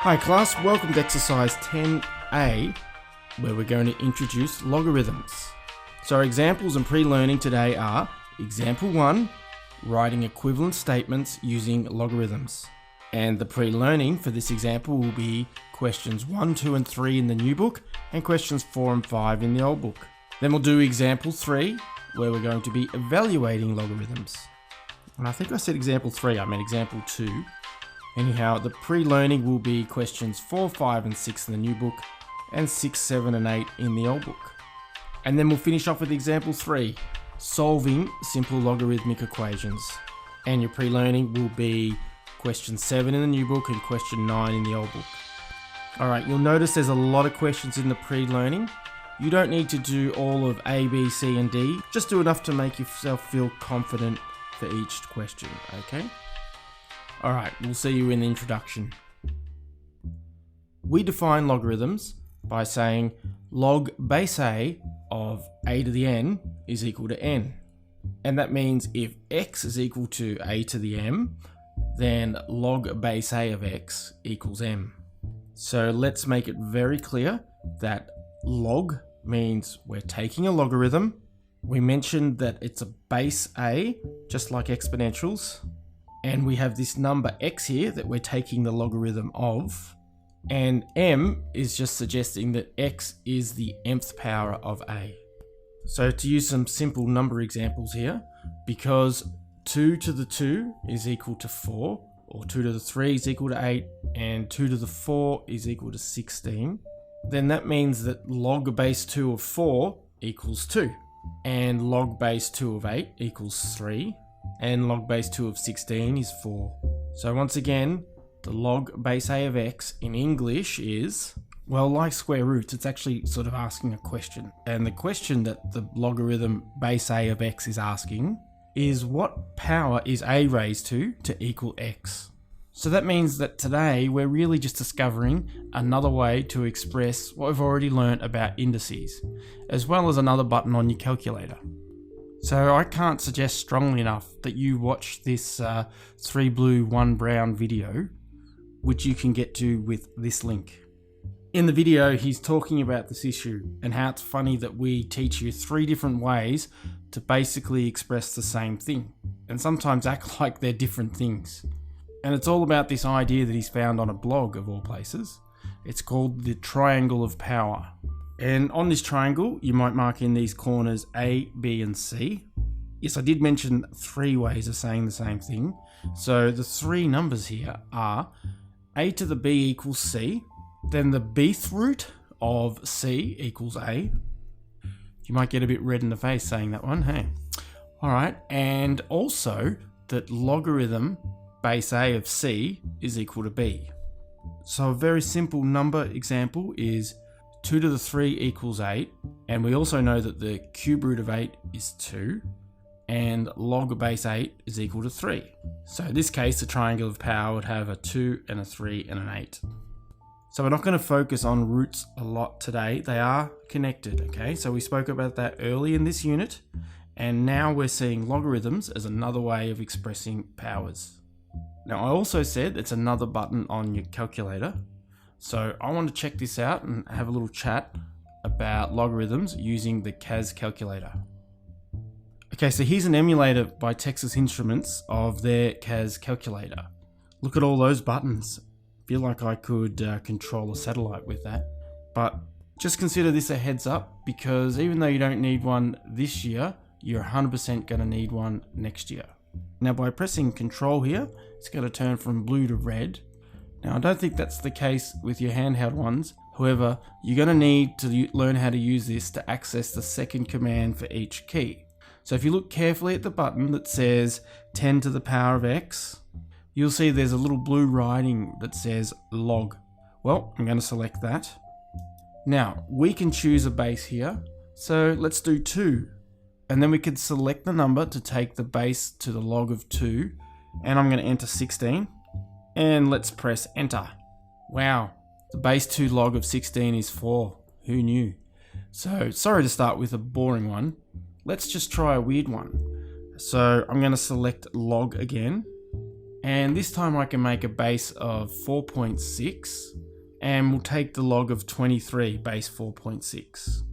Hi class, welcome to exercise 10A, where we're going to introduce logarithms. So our examples and pre-learning today are example 1, writing equivalent statements using logarithms. And the pre-learning for this example will be questions 1, 2 and 3 in the new book and questions 4 and 5 in the old book. Then we'll do example 3, where we're going to be evaluating logarithms. And I think I said example 3, I meant example 2. Anyhow, the pre-learning will be questions 4, 5 and 6 in the new book and 6, 7 and 8 in the old book. And then we'll finish off with example 3, solving simple logarithmic equations. And your pre-learning will be question 7 in the new book and question 9 in the old book. Alright, you'll notice there's a lot of questions in the pre-learning. You don't need to do all of A, B, C and D. Just do enough to make yourself feel confident for each question, okay? Alright, we'll see you in the introduction. We define logarithms by saying log base A of a to the n is equal to n. And that means if x is equal to a to the m, then log base A of x equals m. So let's make it very clear that log means we're taking a logarithm. We mentioned that it's a base A, just like exponentials. And we have this number x here that we're taking the logarithm of. And m is just suggesting that x is the nth power of a. So to use some simple number examples here, because 2 to the 2 is equal to 4, or 2 to the 3 is equal to 8, and 2 to the 4 is equal to 16, then that means that log base 2 of 4 equals 2, and log base 2 of 8 equals 3, and log base 2 of 16 is 4. So once again, the log base A of x in English is, well, like square roots, it's actually sort of asking a question. And the question that the logarithm base A of x is asking is what power is a raised to equal x? So that means that today we're really just discovering another way to express what we've already learnt about indices, as well as another button on your calculator. So I can't suggest strongly enough that you watch this 3 blue 1 brown video, which you can get to with this link. In the video, he's talking about this issue and how it's funny that we teach you 3 different ways to basically express the same thing, and sometimes act like they're different things. And it's all about this idea that he's found on a blog of all places. It's called the triangle of power. And on this triangle, you might mark in these corners A, B, and C. Yes, I did mention 3 ways of saying the same thing. So the 3 numbers here are A to the B equals C, then the bth root of C equals A. You might get a bit red in the face saying that one, hey? Alright, and also that logarithm base A of C is equal to B. So a very simple number example is 2 to the 3 equals 8, and we also know that the cube root of 8 is 2, and log base 8 is equal to 3. So in this case, the triangle of power would have a 2 and a 3 and an 8. So we're not going to focus on roots a lot today. They are connected, okay? So we spoke about that early in this unit, and now we're seeing logarithms as another way of expressing powers. Now I also said it's another button on your calculator. So I want to check this out and have a little chat about logarithms using the CAS calculator. Okay, so here's an emulator by Texas Instruments of their CAS calculator. Look at all those buttons. I feel like I could control a satellite with that. But just consider this a heads up, because even though you don't need one this year, you're 100% going to need one next year. Now by pressing Control here, it's going to turn from blue to red. Now I don't think that's the case with your handheld ones. However, you're going to need to learn how to use this to access the second command for each key. So if you look carefully at the button that says 10 to the power of x, you'll see there's a little blue writing that says log. Well, I'm going to select that. Now we can choose a base here. So let's do 2. And then we could select the number to take the base to the log of 2. And I'm going to enter 16. And let's press enter. Wow, the base 2 log of 16 is 4. Who knew? So sorry to start with a boring one. Let's just try a weird one. So I'm going to select log again. And this time I can make a base of 4.6 and we'll take the log of 23 base 4.6.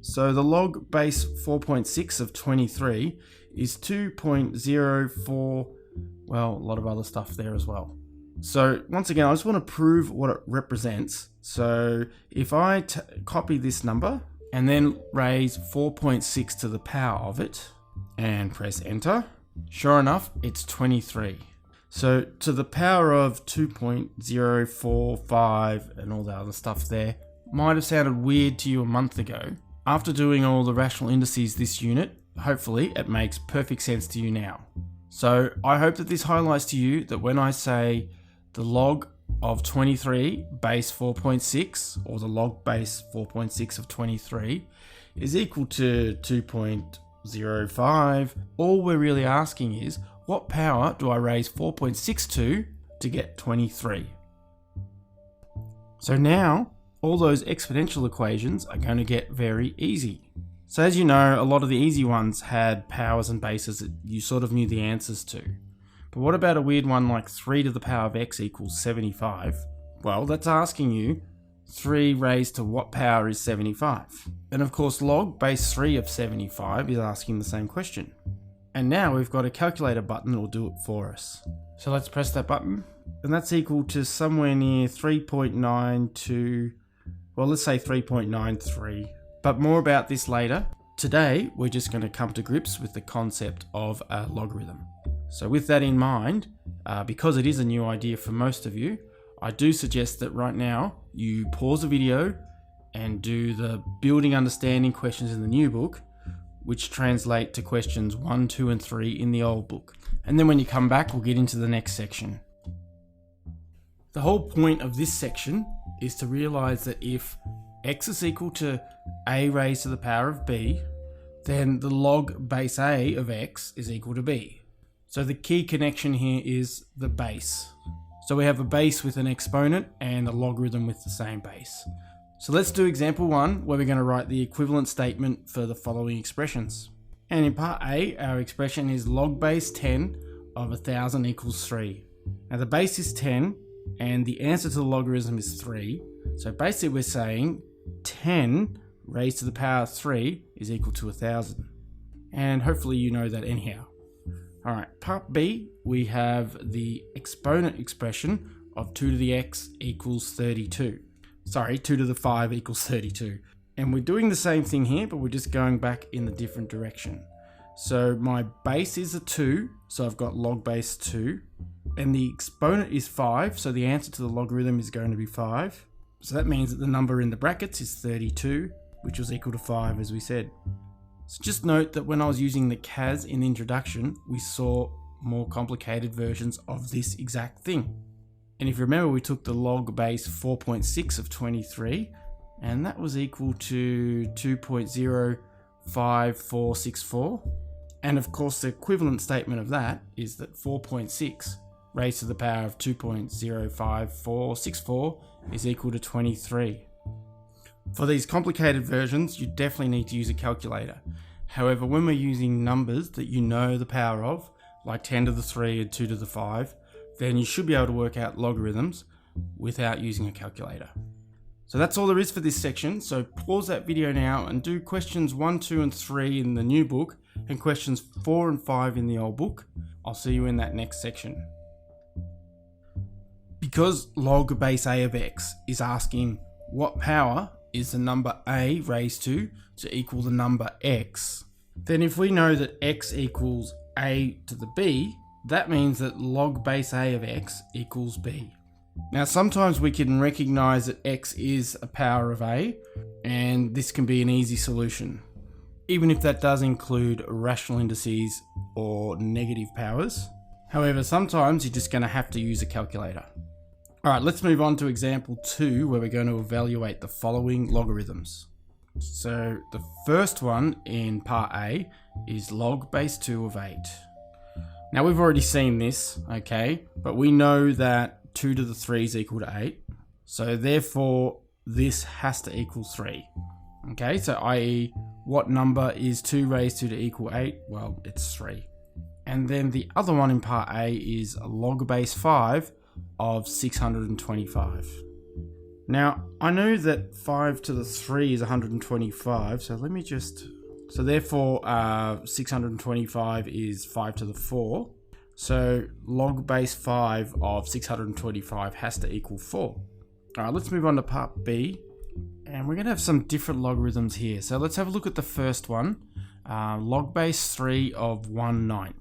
So the log base 4.6 of 23 is 2.04, well, a lot of other stuff there as well. So once again, I just want to prove what it represents. So if I copy this number and then raise 4.6 to the power of it and press enter, sure enough, it's 23. So to the power of 2.045 and all the other stuff there might have sounded weird to you a month ago. After doing all the rational indices this unit, hopefully it makes perfect sense to you now. So I hope that this highlights to you that when I say the log of 23 base 4.6 or the log base 4.6 of 23 is equal to 2.05, all we're really asking is, what power do I raise 4.6 to get 23? So now all those exponential equations are going to get very easy. So as you know, a lot of the easy ones had powers and bases that you sort of knew the answers to. But what about a weird one like 3 to the power of x equals 75? Well, that's asking you 3 raised to what power is 75? And of course log base 3 of 75 is asking the same question. And now we've got a calculator button that will do it for us. So let's press that button. And that's equal to somewhere near 3.92, well, let's say 3.93. But more about this later. Today, we're just going to come to grips with the concept of a logarithm. So with that in mind, because it is a new idea for most of you, I do suggest that right now you pause the video and do the building understanding questions in the new book, which translate to questions 1, 2, and 3 in the old book. And then when you come back, we'll get into the next section. The whole point of this section is to realize that if x is equal to a raised to the power of b, then the log base a of x is equal to b. So the key connection here is the base. So we have a base with an exponent and a logarithm with the same base. So let's do example 1, where we're going to write the equivalent statement for the following expressions. And in part A, our expression is log base 10 of 1000 equals 3. Now the base is 10 and the answer to the logarithm is 3. So basically we're saying 10 raised to the power of 3 is equal to 1000. And hopefully you know that anyhow. Alright, part B, we have the exponent expression of 2 to the x equals 32. Sorry, 2 to the 5 equals 32. And we're doing the same thing here, but we're just going back in the different direction. So my base is a 2, so I've got log base 2. And the exponent is 5, so the answer to the logarithm is going to be 5. So that means that the number in the brackets is 32, which was equal to 5 as we said. So just note that when I was using the CAS in the introduction, we saw more complicated versions of this exact thing. And if you remember, we took the log base 4.6 of 23, and that was equal to 2.05464. And of course, the equivalent statement of that is that 4.6 raised to the power of 2.05464 is equal to 23. For these complicated versions, you definitely need to use a calculator. However, when we're using numbers that you know the power of, like 10 to the 3 and 2 to the 5, then you should be able to work out logarithms without using a calculator. So that's all there is for this section. So pause that video now and do questions 1, 2, and 3 in the new book and questions 4 and 5 in the old book. I'll see you in that next section. Because log base a of x is asking what power is the number a raised to equal the number x, then if we know that x equals a to the b, that means that log base a of x equals b. Now sometimes we can recognize that x is a power of a, and this can be an easy solution, even if that does include rational indices or negative powers. However, sometimes you're just going to have to use a calculator. Alright, let's move on to example 2, where we're going to evaluate the following logarithms. So the first one in part A is log base 2 of 8. Now we've already seen this, okay, but we know that 2 to the 3 is equal to 8. So therefore, this has to equal 3. Okay, so i.e., what number is 2 raised to equal 8? Well, it's 3. And then the other one in part A is log base 5 of 625. Now, I know that 5 to the 3 is 125, so let me just... So therefore, 625 is 5 to the 4. So log base 5 of 625 has to equal 4. All right, let's move on to part B. And we're going to have some different logarithms here. So let's have a look at the first one. Log base 3 of 1/9.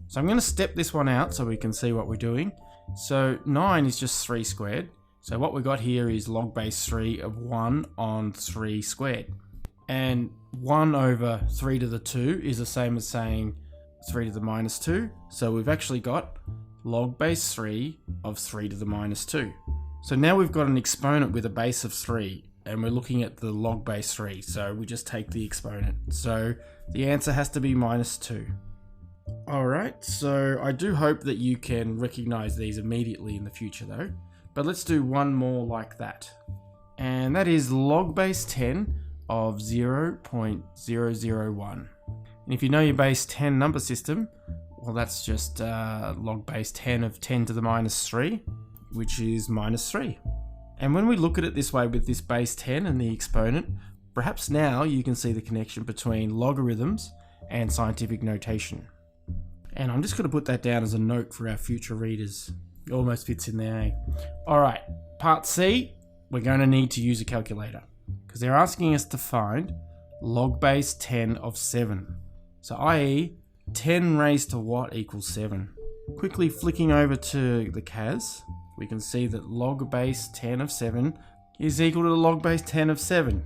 So I'm going to step this one out so we can see what we're doing. So 9 is just 3 squared. So what we got here is log base 3 of 1 on 3 squared. And 1 over 3 to the 2 is the same as saying 3 to the minus 2. So we've actually got log base 3 of 3 to the minus 2. So now we've got an exponent with a base of 3, and we're looking at the log base 3. So we just take the exponent. So the answer has to be minus 2. Alright, so I do hope that you can recognize these immediately in the future though. But let's do one more like that. And that is log base 10 of 0.001. And if you know your base 10 number system, well, that's just log base 10 of 10 to the minus 3, which is minus 3. And when we look at it this way with this base 10 and the exponent, perhaps now you can see the connection between logarithms and scientific notation. And I'm just going to put that down as a note for our future readers. It almost fits in there, eh? Alright, part C, we're going to need to use a calculator because they're asking us to find log base 10 of 7. So i.e. 10 raised to what equals 7? Quickly flicking over to the CAS, we can see that log base 10 of 7 is equal to log base 10 of 7.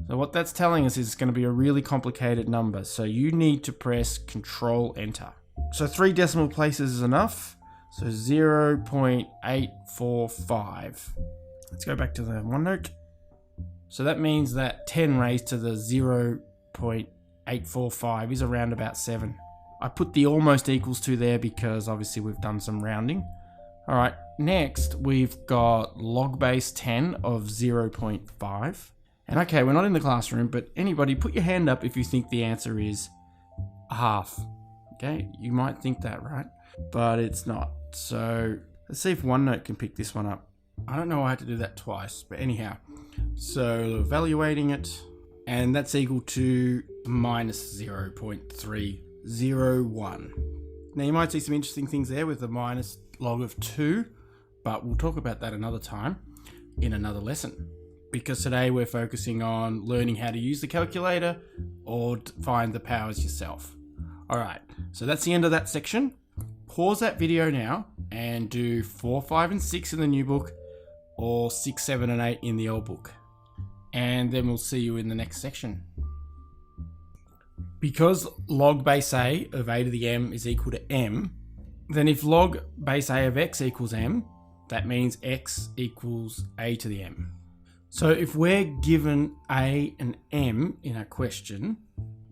So what that's telling us is it's going to be a really complicated number. So you need to press Control Enter. So 3 decimal places is enough. So 0.845. Let's go back to the OneNote. So that means that 10 raised to the 0.845 is around about 7. I put the almost equals to there because obviously we've done some rounding. All right, next we've got log base 10 of 0.5. And okay, we're not in the classroom, but anybody put your hand up if you think the answer is half. Okay, you might think that, right? But it's not. So let's see if OneNote can pick this one up. I don't know why I had to do that twice, but anyhow. So evaluating it, and that's equal to minus 0.301. Now you might see some interesting things there with the minus log of 2, but we'll talk about that another time in another lesson. Because today we're focusing on learning how to use the calculator or find the powers yourself. Alright, so that's the end of that section. Pause that video now and do 4, 5 and 6 in the new book or 6, 7 and 8 in the old book. And then we'll see you in the next section. Because log base a of a to the m is equal to m, then if log base a of x equals m, that means x equals a to the m. So if we're given a and m in our question,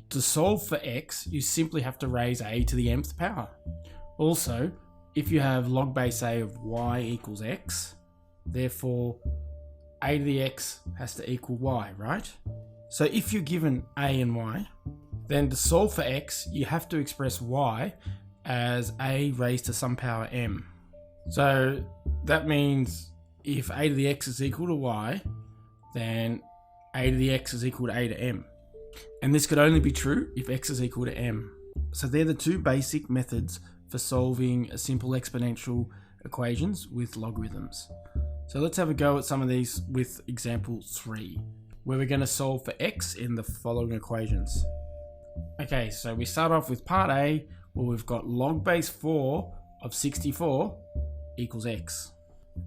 to solve for x, you simply have to raise a to the mth power. Also, if you have log base a of y equals x, therefore a to the x has to equal y, right? So if you're given a and y, then to solve for x, you have to express y as a raised to some power m. So that means if a to the x is equal to y, then a to the x is equal to a to m. And this could only be true if x is equal to m. So they're the two basic methods for solving a simple exponential equations with logarithms. So let's have a go at some of these with example 3, where we're going to solve for x in the following equations. Okay, so we start off with part A, where we've got log base 4 of 64 equals x.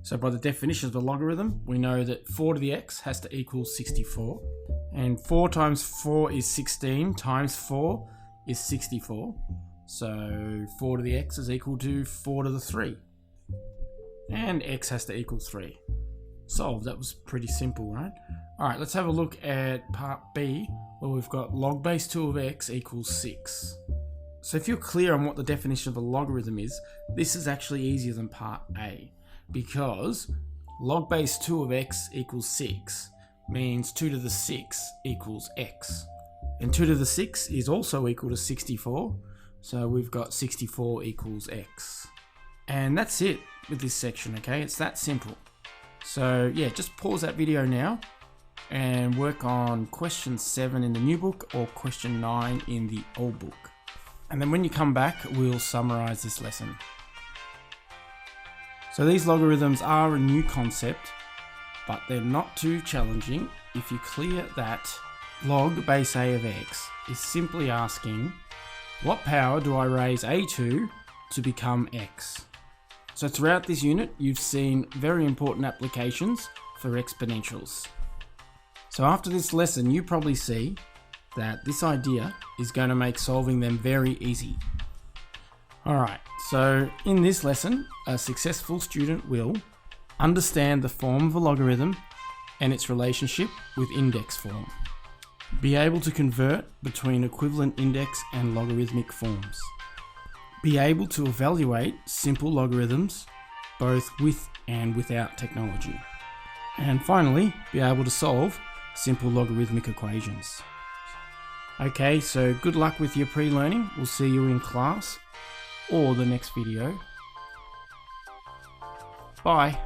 So by the definition of the logarithm, we know that 4 to the x has to equal 64. And 4 times 4 is 16, times 4 is 64. So 4 to the x is equal to 4 to the 3. And x has to equal 3. Solved. That was pretty simple, right? Alright, let's have a look at part B, where we've got log base 2 of x equals 6. So if you're clear on what the definition of a logarithm is, this is actually easier than part A, because log base 2 of x equals 6 means 2 to the 6 equals x. And 2 to the 6 is also equal to 64. So we've got 64 equals x. And that's it with this section, okay? It's that simple. So yeah, just pause that video now and work on question 7 in the new book or question 9 in the old book. And then when you come back, we'll summarize this lesson. So these logarithms are a new concept, but they're not too challenging if you clear that log base a of x is simply asking, what power do I raise a to become x? So throughout this unit, you've seen very important applications for exponentials. So after this lesson, you probably see that this idea is going to make solving them very easy. Alright, so in this lesson, a successful student will understand the form of a logarithm and its relationship with index form. Be able to convert between equivalent index and logarithmic forms. Be able to evaluate simple logarithms, both with and without technology. And finally, be able to solve simple logarithmic equations. Okay, so good luck with your pre-learning. We'll see you in class or the next video. Bye.